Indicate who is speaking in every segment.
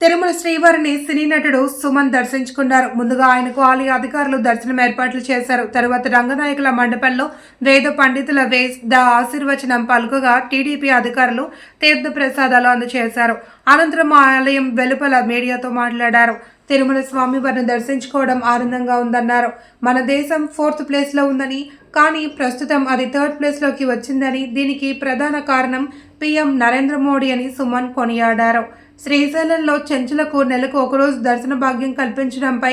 Speaker 1: తిరుమల శ్రీవారిని సినీ నటుడు సుమన్ దర్శించుకున్నారు. ముందుగా ఆయనకు ఆలయ అధికారులు దర్శనం ఏర్పాట్లు చేశారు. తరువాత రంగనాయకుల మండపంలో వేద పండితుల ఆశీర్వచనం పలుకగా టీడీపీ అధికారులు తీర్థ ప్రసాదాలు అందజేశారు. అనంతరం ఆలయం వెలుపల మీడియాతో మాట్లాడారు. తిరుమల స్వామివారిని దర్శించుకోవడం ఆనందంగా ఉందన్నారు. మన దేశం 4th ప్లేస్లో ఉందని, కానీ ప్రస్తుతం అది 3rd ప్లేస్లోకి వచ్చిందని, దీనికి ప్రధాన కారణం పీఎం నరేంద్ర మోడీ అని సుమన్ కొనియాడారు. శ్రీశైలంలో చెంచులకు నెలకు ఒకరోజు దర్శన భాగ్యం కల్పించడంపై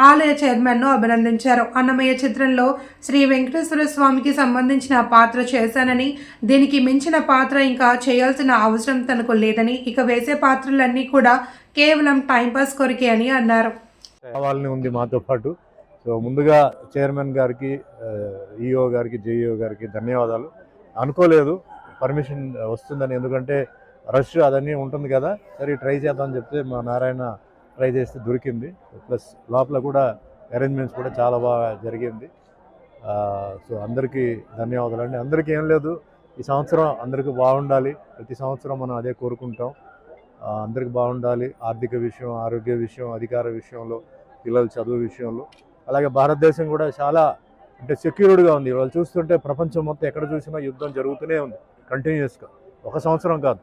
Speaker 1: ఆలయ చైర్మన్ను అభినందించారు. అన్నమయ్య చిత్రంలో శ్రీ వెంకటేశ్వర స్వామికి సంబంధించిన పాత్ర చేశానని, దీనికి మించిన పాత్ర ఇంకా చేయాల్సిన అవసరం తనకు లేదని, ఇక వేసే పాత్రలన్నీ కూడా కేవలం టైంపాస్ కొరికే అని అన్నారు.
Speaker 2: కావాలని ఉంది మాతో పాటు. సో ముందుగా చైర్మన్ గారికి, ఈఓ గారికి, జేఈఓ గారికి ధన్యవాదాలు. అనుకోలేదు పర్మిషన్ వస్తుందని, ఎందుకంటే రష్ అదన్నీ ఉంటుంది కదా, సరే ట్రై చేద్దామని చెప్తే మా నారాయణ ట్రై చేస్తే దొరికింది. ప్లస్ లోపల కూడా అరేంజ్మెంట్స్ కూడా చాలా బాగా జరిగింది. సో అందరికీ ధన్యవాదాలు అండి. అందరికీ ఏం లేదు, ఈ సంవత్సరం అందరికీ బాగుండాలి. ప్రతి సంవత్సరం మనం అదే కోరుకుంటాం. అందరికి బాగుండాలి, ఆర్థిక విషయం, ఆరోగ్య విషయం, అధికార విషయంలో, పిల్లల చదువు విషయంలో. అలాగే భారతదేశం కూడా చాలా అంటే సెక్యూర్డ్గా ఉంది. వాళ్ళు చూస్తుంటే ప్రపంచం మొత్తం ఎక్కడ చూసినా యుద్ధం జరుగుతూనే ఉంది కంటిన్యూస్గా. ఒక సంవత్సరం కాదు,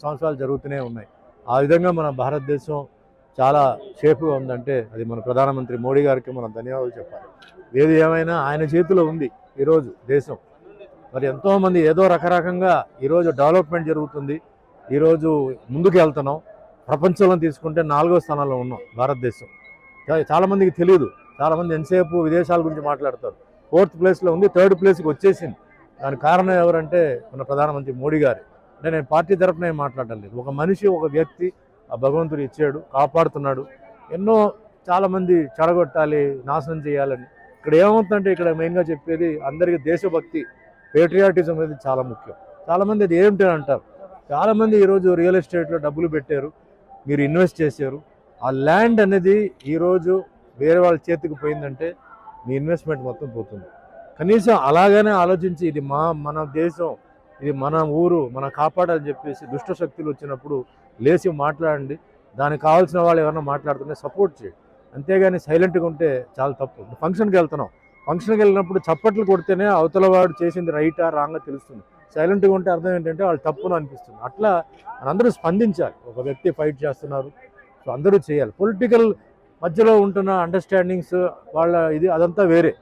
Speaker 2: సంవత్సరాలు జరుగుతూనే ఉన్నాయి. ఆ విధంగా మన భారతదేశం చాలా సేఫ్గా ఉందంటే అది మన ప్రధానమంత్రి మోడీ గారికి మనం ధన్యవాదాలు చెప్పాలి. ఏది ఏమైనా ఆయన చేతిలో ఉంది ఈరోజు దేశం. మరి ఎంతోమంది ఏదో రకరకంగా ఈరోజు డెవలప్మెంట్ జరుగుతుంది, ఈరోజు ముందుకు వెళ్తున్నాం. ప్రపంచంలో తీసుకుంటే 4వ స్థానంలో ఉన్నాం భారతదేశం. చాలామందికి తెలియదు. చాలామంది ఎంతసేపు విదేశాల గురించి మాట్లాడతారు. 4th ప్లేస్లో ఉంది, 3rd ప్లేస్కి వచ్చేసింది. దానికి కారణం ఎవరంటే మన ప్రధానమంత్రి మోడీ గారు. అంటే నేను పార్టీ తరఫున ఏం మాట్లాడటం లేదు. ఒక మనిషి, ఒక వ్యక్తి ఆ భగవంతుడు ఇచ్చాడు, కాపాడుతున్నాడు. ఎన్నో చాలామంది చెడగొట్టాలి, నాశనం చేయాలని. ఇక్కడ ఏమవుతుందంటే ఇక్కడ మెయిన్గా చెప్పేది అందరికీ దేశభక్తి, పేట్రియాటిజం అనేది చాలా ముఖ్యం. చాలామంది అది ఏమిటి అంటారు. చాలామంది ఈరోజు రియల్ ఎస్టేట్లో డబ్బులు పెట్టారు, మీరు ఇన్వెస్ట్ చేశారు. ఆ ల్యాండ్ అనేది ఈరోజు వేరే వాళ్ళ చేతికి పోయిందంటే మీ ఇన్వెస్ట్మెంట్ మొత్తం పోతుంది. కనీసం అలాగనే ఆలోచించి ఇది మన దేశం, ఇది మన ఊరు, మనం కాపాడాలని చెప్పేసి దుష్ట శక్తులు వచ్చినప్పుడు లేచి మాట్లాడండి. దానికి కావాల్సిన వాళ్ళు ఎవరైనా మాట్లాడుతుంటే సపోర్ట్ చేయండి. అంతేగాని సైలెంట్గా ఉంటే చాలా తప్పు. ఫంక్షన్కి వెళ్తున్నాం, ఫంక్షన్కి వెళ్ళినప్పుడు చప్పట్లు కొడితేనే అవతల వాడు చేసింది రైటా రాంగా తెలుస్తుంది. సైలెంట్గా ఉంటే అర్థం ఏంటంటే వాళ్ళు తప్పును అనిపిస్తుంది. అట్లా అందరూ స్పందించాలి. ఒక వ్యక్తి ఫైట్ చేస్తున్నారు, సో అందరూ చేయాలి. పొలిటికల్ మధ్యలో ఉంటున్న అండర్స్టాండింగ్స్ వాళ్ళ ఇది అదంతా వేరే.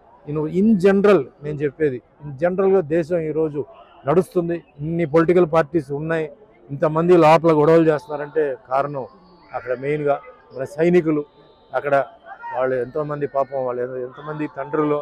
Speaker 2: ఇన్ జనరల్ నేను చెప్పేది, ఇన్ జనరల్గా దేశం ఈరోజు నడుస్తుంది. ఇన్ని పొలిటికల్ పార్టీస్ ఉన్నాయి, ఇంతమంది లోపల గొడవలు చేస్తున్నారంటే కారణం అక్కడ మెయిన్గా మన సైనికులు. అక్కడ వాళ్ళు ఎంతోమంది పాపం, వాళ్ళు ఎంతమంది తండ్రులు,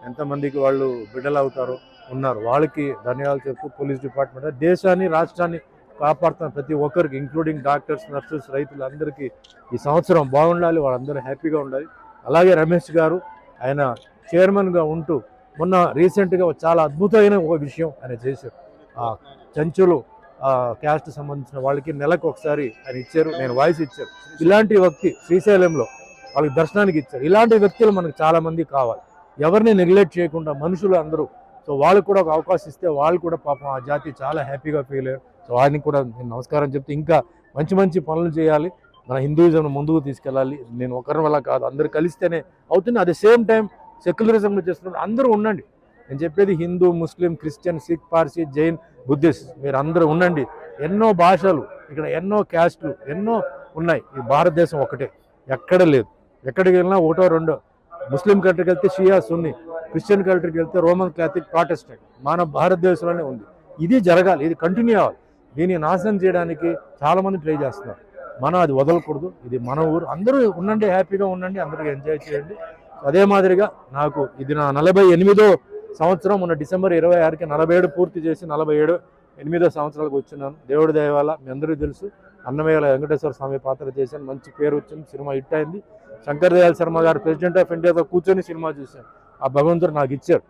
Speaker 2: ఎంతమందికి వాళ్ళు బిడ్డలు అవుతారో ఉన్నారు. వాళ్ళకి ధన్యవాదాలు చెప్తూ పోలీస్ డిపార్ట్మెంట్ దేశాన్ని, రాష్ట్రాన్ని కాపాడుతున్న ప్రతి ఒక్కరికి, ఇంక్లూడింగ్ డాక్టర్స్, నర్సెస్, రైతులు అందరికీ ఈ సంవత్సరం బాగుండాలి, వాళ్ళందరూ హ్యాపీగా ఉండాలి. అలాగే రమేష్ గారు ఆయన చైర్మన్గా ఉంటూ మొన్న రీసెంట్గా చాలా అద్భుతమైన ఒక విషయం ఆయన చేశారు. చెంచులు క్యాస్ట్ సంబంధించిన వాళ్ళకి నెలకు ఒకసారి ఆయన ఇచ్చారు, నేను వాయిస్ ఇచ్చారు. ఇలాంటి వ్యక్తి శ్రీశైలంలో వాళ్ళకి దర్శనానికి ఇచ్చారు. ఇలాంటి వ్యక్తులు మనకు చాలామంది కావాలి, ఎవరిని నెగ్లెక్ట్ చేయకుండా మనుషులు అందరూ. సో వాళ్ళకు కూడా ఒక అవకాశం ఇస్తే వాళ్ళు కూడా పాపం ఆ జాతి చాలా హ్యాపీగా ఫీల్ అయ్యారు. సో ఆయనకి కూడా నేను నమస్కారం చెప్తే ఇంకా మంచి మంచి పనులు చేయాలి, మన హిందూయిజం ముందుకు తీసుకెళ్ళాలి. నేను ఒకరి వల్ల కాదు, అందరు కలిస్తేనే అవుతుంది. అట్ ద సేమ్ టైం సెక్యులరిజంలో చేస్తున్నప్పుడు అందరూ ఉండండి. నేను చెప్పేది Hindu, Muslim, Christian, Sikh, Parsi, Jain, Buddhist, మీరు అందరూ ఉండండి. ఎన్నో భాషలు ఇక్కడ, ఎన్నో క్యాస్టులు ఎన్నో ఉన్నాయి. ఈ భారతదేశం ఒకటే, ఎక్కడ లేదు. ఎక్కడికి వెళ్ళినా ఒకటో రెండో. ముస్లిం కంట్రీకి వెళ్తే షియా, సున్నీ, క్రిస్టియన్ కంట్రీకి వెళ్తే రోమన్ క్యాథలిక్, ప్రాటెస్టెంట్. మన భారతదేశంలోనే ఉంది. ఇది జరగాలి, ఇది కంటిన్యూ అవ్వాలి. దీన్ని నాశనం చేయడానికి చాలామంది ట్రై చేస్తున్నారు. మనం అది వదలకూడదు. ఇది మన ఊరు, అందరూ ఉండండి, హ్యాపీగా ఉండండి, అందరూ ఎంజాయ్ చేయండి. అదే మాదిరిగా నాకు ఇది నా 48వ సంవత్సరం. మొన్న డిసెంబర్ 26కి 47 పూర్తి చేసి 48వ సంవత్సరాలకు వచ్చినాను. దేవుడి దయ వల్ల మీ అందరికీ తెలుసు, అన్నమయ్య వెంకటేశ్వర స్వామి పాత్ర చేశాను. మంచి పేరు వచ్చింది, సినిమా హిట్ అయింది. శంకర్ దయాళ్ శర్మ గారు ప్రెసిడెంట్ ఆఫ్ ఇండియాతో కూర్చొని సినిమా చూశాను. ఆ భగవంతుడు నాకు ఇచ్చారు,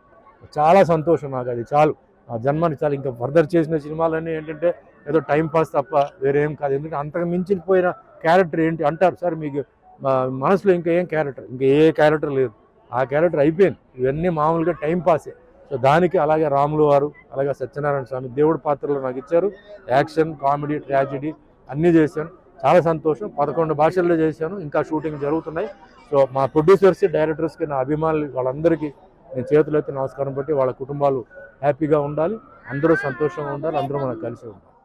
Speaker 2: చాలా సంతోషం. నాకు అది చాలు, ఆ జన్మని చాలు. ఇంకా ఫర్దర్ చేసిన సినిమాలన్నీ ఏంటంటే ఏదో టైం పాస్ తప్ప వేరేం కాదు. ఎందుకంటే అంతకు మించిపోయిన క్యారెక్టర్ ఏంటి అంటారు, సార్ మీకు మనసులో ఇంకా ఏం క్యారెక్టర్, ఇంకా ఏ క్యారెక్టర్ లేదు, ఆ క్యారెక్టర్ అయిపోయింది. ఇవన్నీ మామూలుగా టైం పాసే. సో దానికి అలాగే రాములు వారు, అలాగే సత్యనారాయణ స్వామి దేవుడి పాత్రలు నాకు ఇచ్చారు. యాక్షన్, కామెడీ, ట్రాజెడీ అన్నీ చేశాను. చాలా సంతోషం. 11 భాషల్లో చేశాను, ఇంకా షూటింగ్ జరుగుతున్నాయి. సో మా ప్రొడ్యూసర్స్, డైరెక్టర్స్కి, నా అభిమానులు వాళ్ళందరికీ నేను చేతులెత్తి నమస్కారం పెట్టి వాళ్ళ కుటుంబాలు హ్యాపీగా ఉండాలి, అందరూ సంతోషంగా ఉండాలి, అందరూ మనకు కలిసి ఉండాలి.